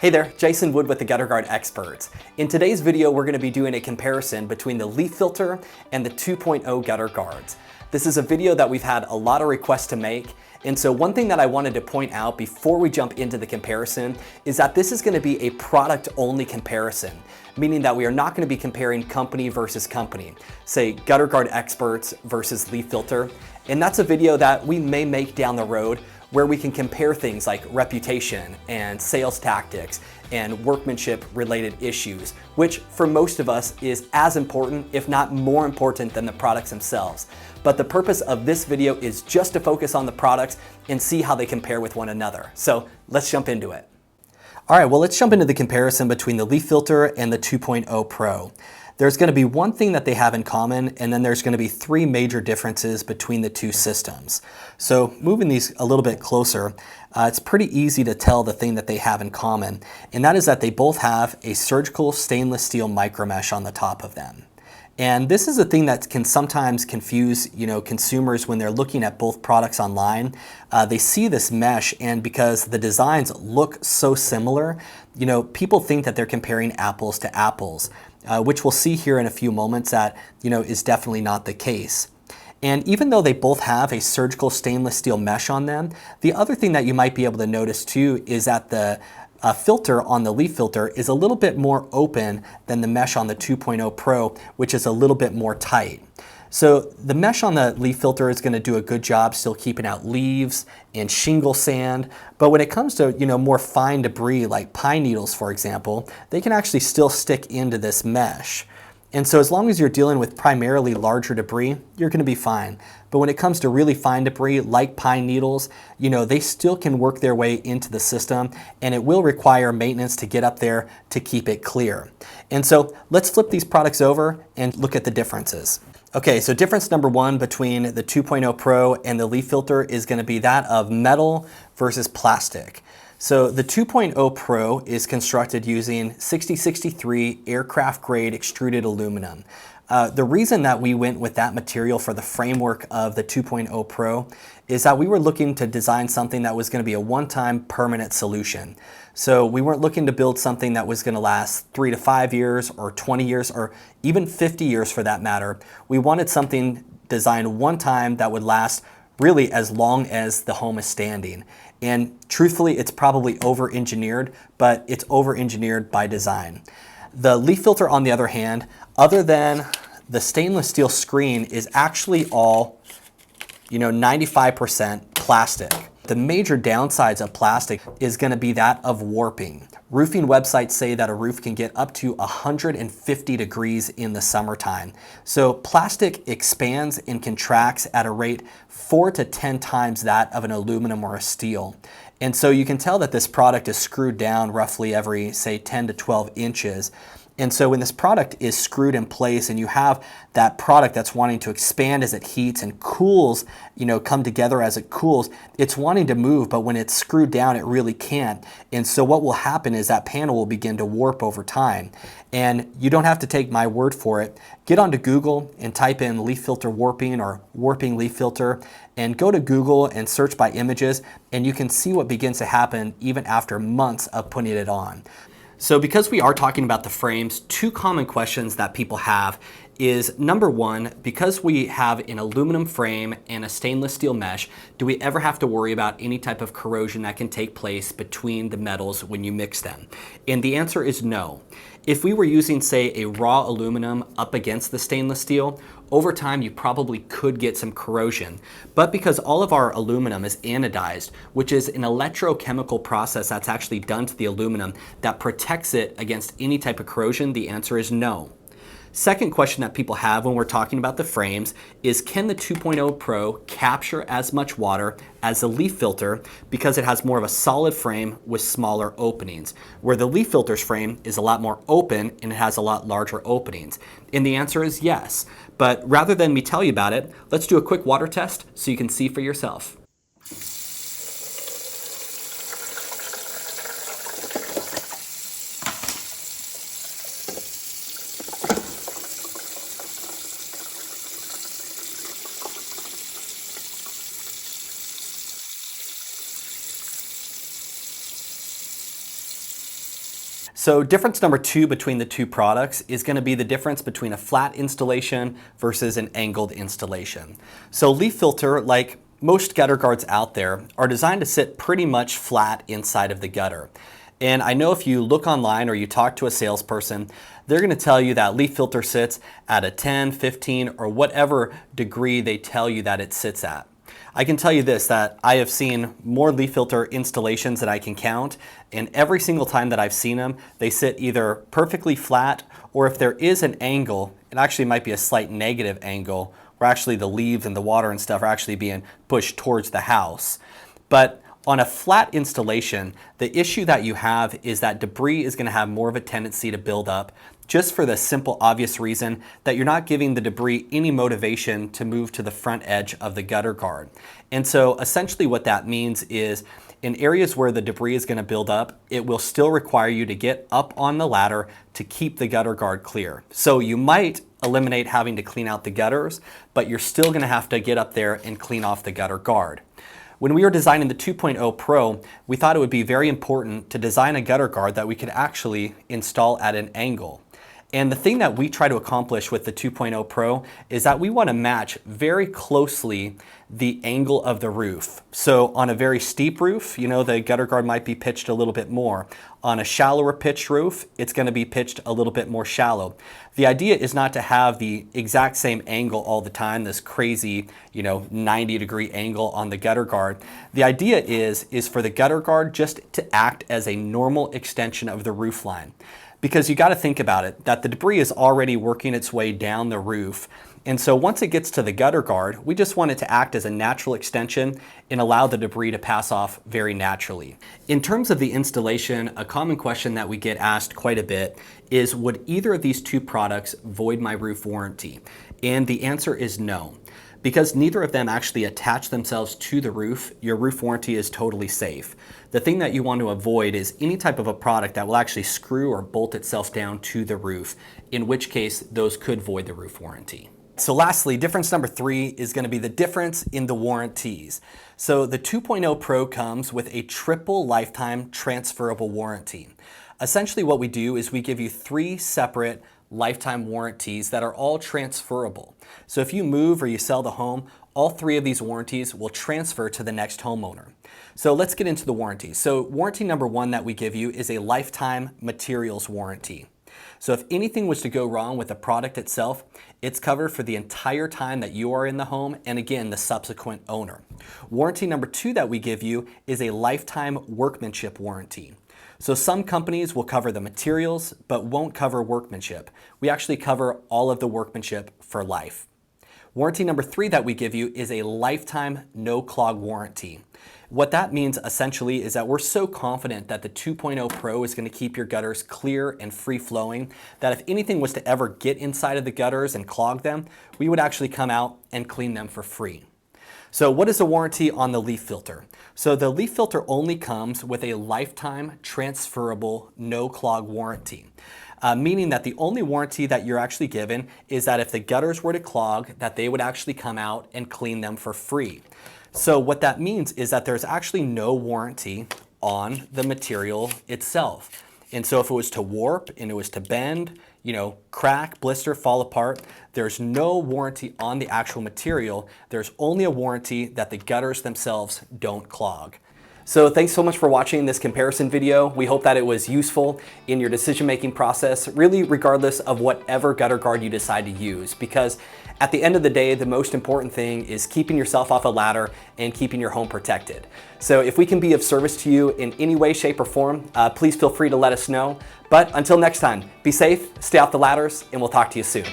Hey there, Jason Wood with the Gutter Guard Experts. In today's video, we're going to be doing a comparison between the LeafFilter and the 2.0 gutter guards. This is a video that we've had a lot of requests to make, and so one thing that I wanted to point out before we jump into the comparison is that this is going to be a product-only comparison, meaning that we are not going to be comparing company versus company, say Gutter Guard Experts versus LeafFilter, and that's a video that we may make down the road where we can compare things like reputation and sales tactics and workmanship related issues, which for most of us is as important, if not more important than the products themselves. But the purpose of this video is just to focus on the products and see how they compare with one another. So let's jump into it. All right, well, let's jump into the comparison between the LeafFilter and the 2.0 Pro. There's going to be one thing that they have in common, and then there's going to be three major differences between the two systems. So moving these a little bit closer, it's pretty easy to tell the thing that they have in common, and that is that they both have a surgical stainless steel micro mesh on the top of them. And this is a thing that can sometimes confuse, consumers when they're looking at both products online. They see this mesh, and because the designs look so similar, people think that they're comparing apples to apples, which we'll see here in a few moments that, is definitely not the case. And even though they both have a surgical stainless steel mesh on them, the other thing that you might be able to notice too is that the filter on the LeafFilter is a little bit more open than the mesh on the 2.0 Pro, which is a little bit more tight. So the mesh on the LeafFilter is going to do a good job still keeping out leaves and shingle sand, but when it comes to more fine debris like pine needles, for example, they can actually still stick into this mesh. And so as long as you're dealing with primarily larger debris, you're going to be fine. But when it comes to really fine debris like pine needles, they still can work their way into the system, and it will require maintenance to get up there to keep it clear. And so let's flip these products over and look at the differences. Okay, so difference number one between the 2.0 Pro and the LeafFilter is going to be that of metal versus plastic. So the 2.0 Pro is constructed using 6063 aircraft grade extruded aluminum. The reason that we went with that material for the framework of the 2.0 Pro is that we were looking to design something that was going to be a one-time permanent solution. So we weren't looking to build something that was going to last 3 to 5 years or 20 years or even 50 years for that matter. We wanted something designed one time that would last really as long as the home is standing. And truthfully, it's probably over-engineered, but it's over-engineered by design. The LeafFilter, on the other hand, other than the stainless steel screen, is actually all 95% plastic. The major downsides of plastic is going to be that of warping. Roofing websites say that a roof can get up to 150 degrees in the summertime. So plastic expands and contracts at a rate 4 to 10 times that of an aluminum or a steel. And so you can tell that this product is screwed down roughly every, say, 10 to 12 inches. And so when this product is screwed in place and you have that product that's wanting to expand as it heats and cools, come together as it cools, it's wanting to move, but when it's screwed down, it really can't. And so what will happen is that panel will begin to warp over time. And you don't have to take my word for it. Get onto Google and type in LeafFilter warping or warping LeafFilter, and go to Google and search by images, and you can see what begins to happen even after months of putting it on. So because we are talking about the frames, two common questions that people have is, number one, because we have an aluminum frame and a stainless steel mesh, do we ever have to worry about any type of corrosion that can take place between the metals when you mix them? And the answer is no. If we were using, say, a raw aluminum up against the stainless steel, over time you probably could get some corrosion. But because all of our aluminum is anodized, which is an electrochemical process that's actually done to the aluminum that protects it against any type of corrosion, the answer is no. Second question that people have when we're talking about the frames is, can the 2.0 Pro capture as much water as the LeafFilter because it has more of a solid frame with smaller openings, where the LeafFilter's frame is a lot more open and it has a lot larger openings? And the answer is yes. But rather than me tell you about it, let's do a quick water test so you can see for yourself. So difference number 2 between the two products is going to be the difference between a flat installation versus an angled installation. So LeafFilter, like most gutter guards out there, are designed to sit pretty much flat inside of the gutter. And I know if you look online or you talk to a salesperson, they're going to tell you that LeafFilter sits at a 10, 15, or whatever degree they tell you that it sits at. I can tell you this, that I have seen more LeafFilter installations than I can count, and every single time that I've seen them, they sit either perfectly flat, or if there is an angle, it actually might be a slight negative angle, where actually the leaves and the water and stuff are actually being pushed towards the house. But on a flat installation, the issue that you have is that debris is going to have more of a tendency to build up, just for the simple obvious reason that you're not giving the debris any motivation to move to the front edge of the gutter guard. And so essentially what that means is in areas where the debris is going to build up, it will still require you to get up on the ladder to keep the gutter guard clear. So you might eliminate having to clean out the gutters, but you're still going to have to get up there and clean off the gutter guard. When we were designing the 2.0 Pro, we thought it would be very important to design a gutter guard that we could actually install at an angle. And the thing that we try to accomplish with the 2.0 Pro is that we want to match very closely the angle of the roof. So on a very steep roof, you know, the gutter guard might be pitched a little bit more. On a shallower pitched roof, it's going to be pitched a little bit more shallow. The idea is not to have the exact same angle all the time, this crazy, 90-degree angle on the gutter guard. The idea is for the gutter guard just to act as a normal extension of the roof line. Because you got to think about it, that the debris is already working its way down the roof. And so once it gets to the gutter guard, we just want it to act as a natural extension and allow the debris to pass off very naturally. In terms of the installation, a common question that we get asked quite a bit is, would either of these two products void my roof warranty? And the answer is no. Because neither of them actually attach themselves to the roof, your roof warranty is totally safe. The thing that you want to avoid is any type of a product that will actually screw or bolt itself down to the roof, in which case those could void the roof warranty. So lastly, difference number 3 is going to be the difference in the warranties. So the 2.0 Pro comes with a triple lifetime transferable warranty. Essentially what we do is we give you 3 separate lifetime warranties that are all transferable. So if you move or you sell the home, all 3 of these warranties will transfer to the next homeowner. So let's get into the warranties. So warranty number 1 that we give you is a lifetime materials warranty. So if anything was to go wrong with the product itself, it's covered for the entire time that you are in the home and again, the subsequent owner. Warranty number 2 that we give you is a lifetime workmanship warranty. So some companies will cover the materials, but won't cover workmanship. We actually cover all of the workmanship for life. Warranty number 3 that we give you is a lifetime no clog warranty. What that means essentially is that we're so confident that the 2.0 Pro is going to keep your gutters clear and free flowing that if anything was to ever get inside of the gutters and clog them, we would actually come out and clean them for free. So what is the warranty on the LeafFilter? So the LeafFilter only comes with a lifetime transferable no clog warranty. Meaning that the only warranty that you're actually given is that if the gutters were to clog, that they would actually come out and clean them for free. So what that means is that there's actually no warranty on the material itself. And so if it was to warp and it was to bend, crack, blister, fall apart, there's no warranty on the actual material. There's only a warranty that the gutters themselves don't clog. So thanks so much for watching this comparison video. We hope that it was useful in your decision-making process, really regardless of whatever gutter guard you decide to use, because at the end of the day, the most important thing is keeping yourself off a ladder and keeping your home protected. So if we can be of service to you in any way, shape, or form, please feel free to let us know. But until next time, be safe, stay off the ladders, and we'll talk to you soon.